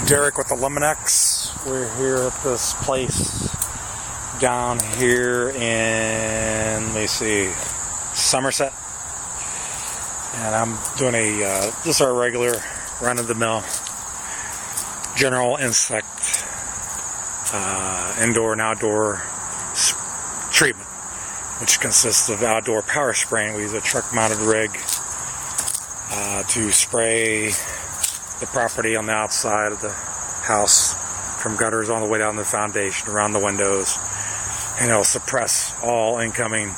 Derek with Eliminex. We're here at this place down here in, let me see, Somerset. And I'm doing just our regular run-of-the-mill general insect indoor and outdoor treatment, which consists of outdoor power spraying. We use a truck-mounted rig to spray the property on the outside of the house, from gutters all the way down the foundation, around the windows, and it'll suppress all incoming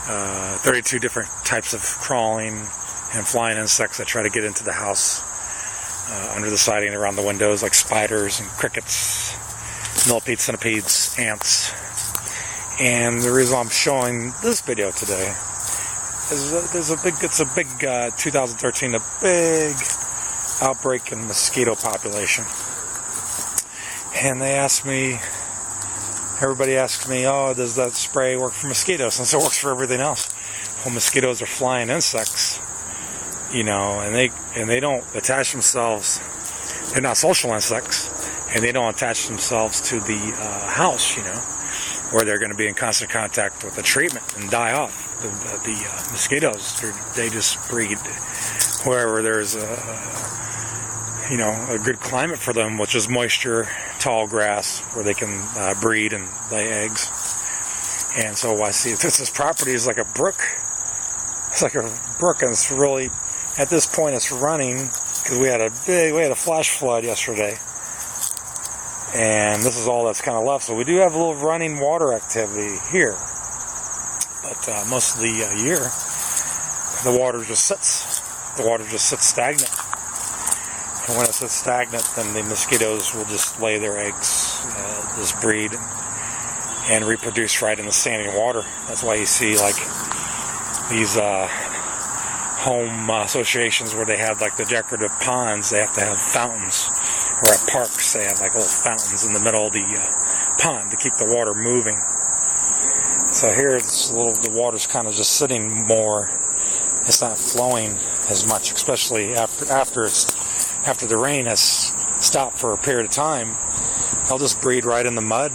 32 different types of crawling and flying insects that try to get into the house, under the siding, around the windows, like spiders and crickets, millipedes, centipedes, ants. And the reason I'm showing this video today is it's a big 2013, a big outbreak in mosquito population. And everybody asks me, oh, does that spray work for mosquitoes? Since it works for everything else. Well, mosquitoes are flying insects, and they don't attach themselves. They're not social insects, and they don't attach themselves to the house, where they're going to be in constant contact with the treatment and die off. The mosquitoes, they just breed wherever there's a good climate for them, which is moisture, tall grass, where they can breed and lay eggs. And so I see this property is like a brook. It's like a brook, and it's really, at this point, it's running because we had a flash flood yesterday, and this is all that's kind of left. So we do have a little running water activity here, but most of the year, the water just sits. The water just sits stagnant. And when it sits stagnant, then the mosquitoes will just lay their eggs, just breed and reproduce right in the standing water. That's why you see like these home associations where they have like the decorative ponds. They have to have fountains, or at parks they have like little fountains in the middle of the pond to keep the water moving. So here the water's kind of just sitting more. It's not flowing as much, especially after the rain has stopped for a period of time. They'll just breed right in the mud,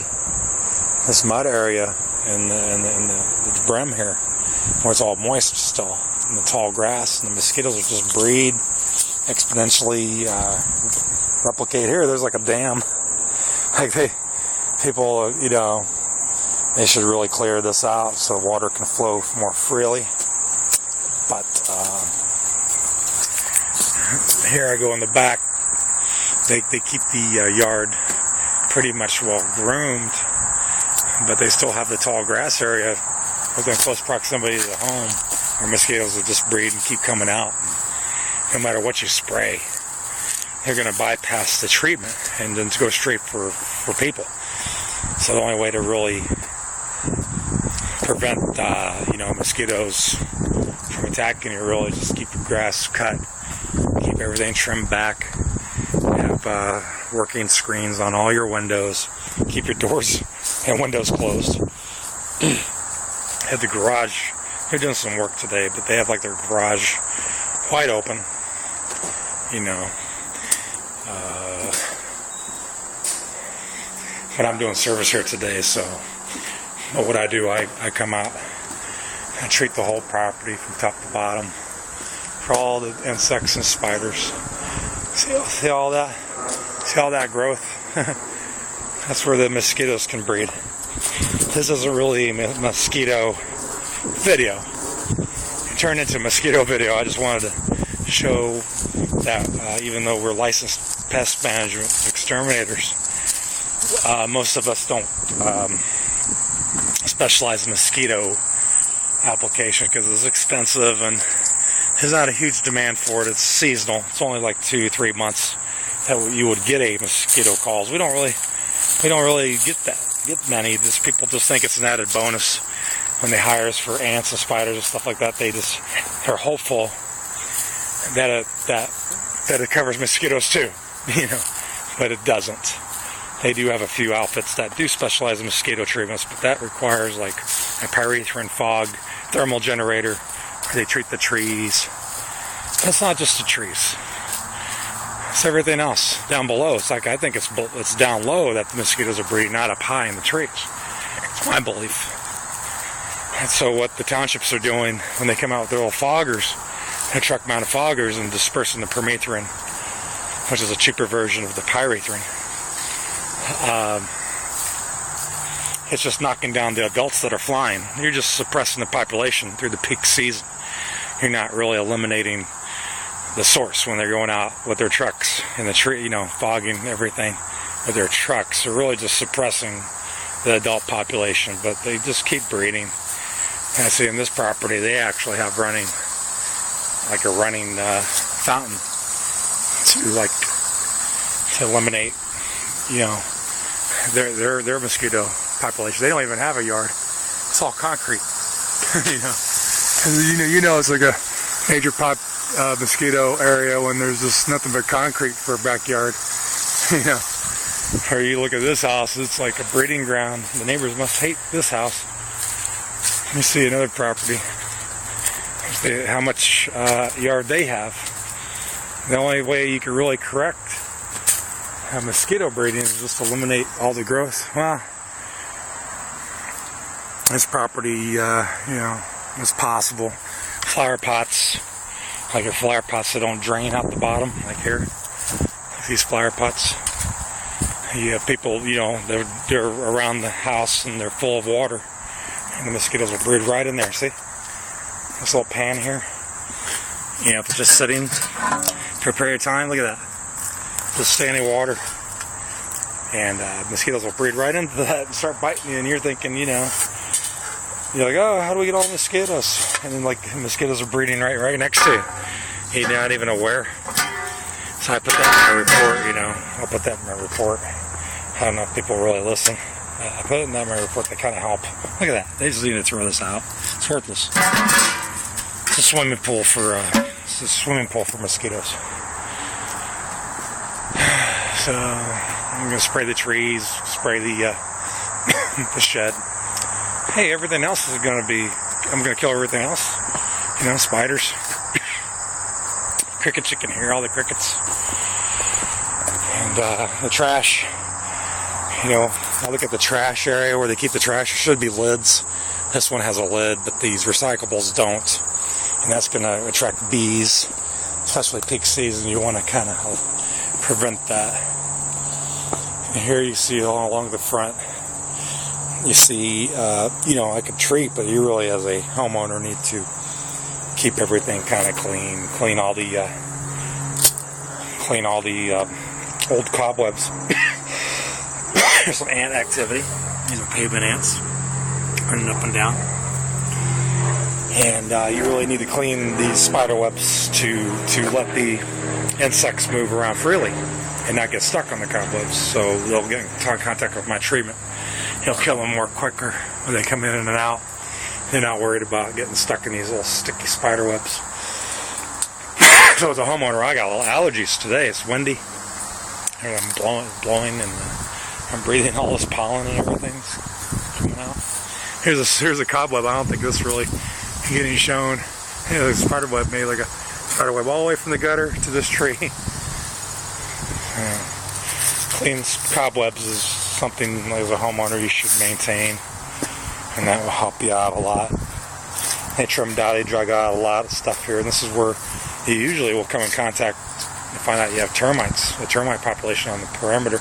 this mud area in the brim here, where it's all moist still, and the tall grass, and the mosquitoes will just breed exponentially, replicate. Here there's like a dam. Like people, they should really clear this out so water can flow more freely. But here I go in the back. They keep the yard pretty much well groomed, but they still have the tall grass area within close proximity to the home, where mosquitoes will just breed and keep coming out. And no matter what you spray, they're going to bypass the treatment and then go straight for people. So the only way to really prevent mosquitoes from attacking you, really just keep the grass cut, keep everything trimmed back, have working screens on all your windows, keep your doors and windows closed. Have the garage, they're doing some work today, but they have like their garage wide open, but I'm doing service here today, so what I do, I come out, I treat the whole property from top to bottom for all the insects and spiders. See all that? See all that growth? That's where the mosquitoes can breed. This isn't really a mosquito video. It turned into a mosquito video. I just wanted to show that even though we're licensed pest management exterminators, most of us don't specialize in mosquito application because it's expensive and there's not a huge demand for it. It's seasonal. It's only like 2-3 months that you would get a mosquito calls. We don't really get many. People just think it's an added bonus when they hire us for ants and spiders and stuff like that. They're hopeful that it covers mosquitoes too, but it doesn't. They do have a few outfits that do specialize in mosquito treatments, but that requires like a pyrethrin fog thermal generator where they treat the trees. It's not just the trees. It's everything else down below. It's like, I think it's down low that the mosquitoes are breeding, not up high in the trees. It's my belief. And so what the townships are doing when they come out with their little foggers, their truck-mounted foggers, and dispersing the permethrin, which is a cheaper version of the pyrethrin. It's just knocking down the adults that are flying. You're just suppressing the population through the peak season. You're not really eliminating the source when they're going out with their trucks in the tree, fogging everything with their trucks. They're really just suppressing the adult population, but they just keep breeding. And I see in this property, they actually have a running fountain to eliminate, their mosquito population. They don't even have a yard. It's all concrete. It's like a major mosquito area when there's just nothing but concrete for a backyard. Or you look at this house, it's like a breeding ground. The neighbors must hate this house. Let me see another property. How much yard they have. The only way you can really correct mosquito breeding is just eliminate all the growth. Well, this property, is possible. Flower pots, like your flower pots that don't drain out the bottom, like here. These flower pots. You have people, they're around the house and they're full of water. And the mosquitoes will breed right in there, see? This little pan here. If it's just sitting for a period of time, look at that. Just standing water. And mosquitoes will breed right into that and start biting you, and you're thinking, you're like, oh, how do we get all the mosquitoes? And then, like, the mosquitoes are breeding right next to you. You're not even aware. So I put that in my report, I'll put that in my report. I don't know if people really listen. I put it in my report to kind of help. Look at that. They just need to throw this out. It's worthless. It's a swimming pool for mosquitoes. So I'm going to spray the trees, spray the the shed. Hey, everything else is going to be. I'm going to kill everything else. Spiders, crickets. You can hear all the crickets, and the trash. I look at the trash area where they keep the trash. There should be lids. This one has a lid, but these recyclables don't. And that's going to attract bees, especially peak season. You want to kind of prevent that. And here you see all along the front, you see, like a tree, but you really, as a homeowner, need to keep everything kind of clean. Clean all the old cobwebs. There's some ant activity. These are pavement ants running up and down. And you really need to clean these spider webs to let the insects move around freely and not get stuck on the cobwebs. So they'll get in contact with my treatment. It'll kill them more quicker when they come in and out. They're not worried about getting stuck in these little sticky spider webs. So as a homeowner, I got a little allergies today. It's windy. And I'm blowing and I'm breathing all this pollen and everything's coming out. Here's a cobweb. I don't think this really getting shown. The spider web made like a spider web all the way from the gutter to this tree. Clean cobwebs is something as a homeowner you should maintain, and that will help you out a lot. They trimmed out, they drug out a lot of stuff here, and this is where you usually will come in contact and find out you have termites, a termite population on the perimeter.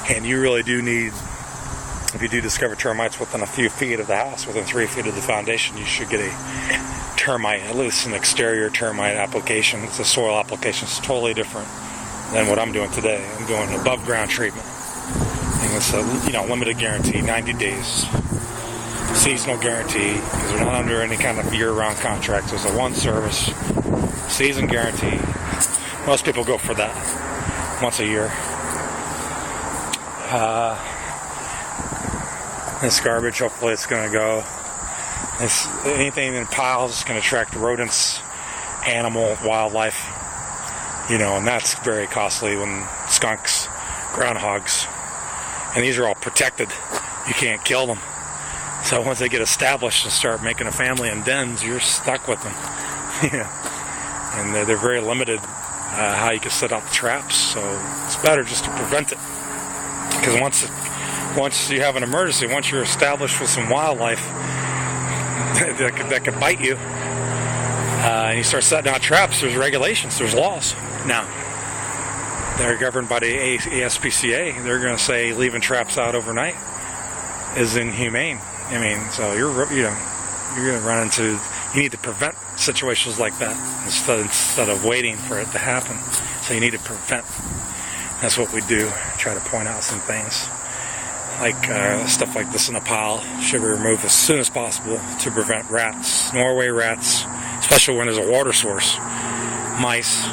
And you really do need, if you do discover termites within a few feet of the house, within 3 feet of the foundation, you should get a termite, at least an exterior termite application. It's a soil application. It's totally different than what I'm doing today. I'm doing above ground treatment. And it's a limited guarantee, 90 days. Seasonal guarantee, because they're not under any kind of year-round contract. There's a one service season guarantee. Most people go for that once a year. This garbage, hopefully it's going to go. Anything in piles is going to attract rodents, animal, wildlife, and that's very costly when skunks, groundhogs, and these are all protected. You can't kill them. So once they get established and start making a family in dens, you're stuck with them. And they're very limited how you can set out the traps. So it's better just to prevent it, because once you have an emergency, once you're established with some wildlife that could bite you, and you start setting out traps, there's regulations, there's laws. Now, they're governed by the ASPCA. They're going to say leaving traps out overnight is inhumane. I mean, so you're going to run into, you need to prevent situations like that instead of waiting for it to happen. So you need to prevent. That's what we do. Try to point out some things. Like stuff like this in a pile should be removed as soon as possible to prevent rats, Norway rats, especially when there's a water source, mice,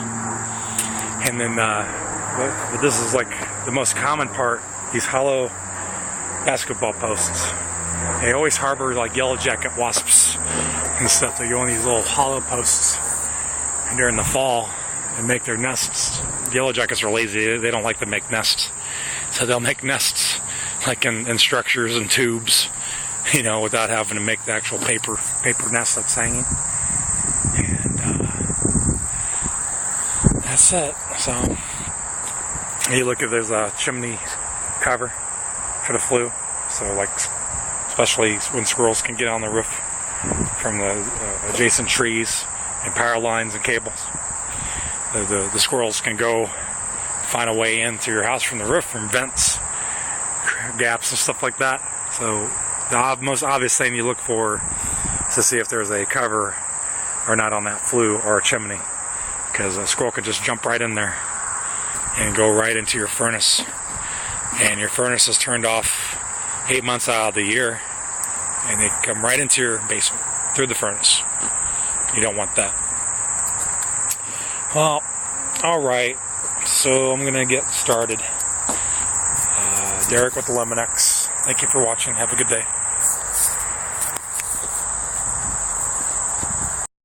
and then but this is like the most common part, these hollow basketball posts. They always harbor like yellow jacket wasps and stuff. They go in these little hollow posts, and during the fall they make their nests. The yellow jackets are lazy, they don't like to make nests, so they'll make nests like in structures and tubes, without having to make the actual paper nest that's hanging. And that's it. So you look at, there's a chimney cover for the flue, so like especially when squirrels can get on the roof from the adjacent trees and power lines and cables, the squirrels can go find a way into your house from the roof, from vents, gaps and stuff like that. So the most obvious thing you look for is to see if there's a cover or not on that flue or a chimney, because a squirrel could just jump right in there and go right into your furnace, and your furnace is turned off 8 months out of the year, and they come right into your basement through the furnace. You don't want that. Well, alright, so I'm gonna get started. Derek with Eliminex. Thank you for watching. Have a good day.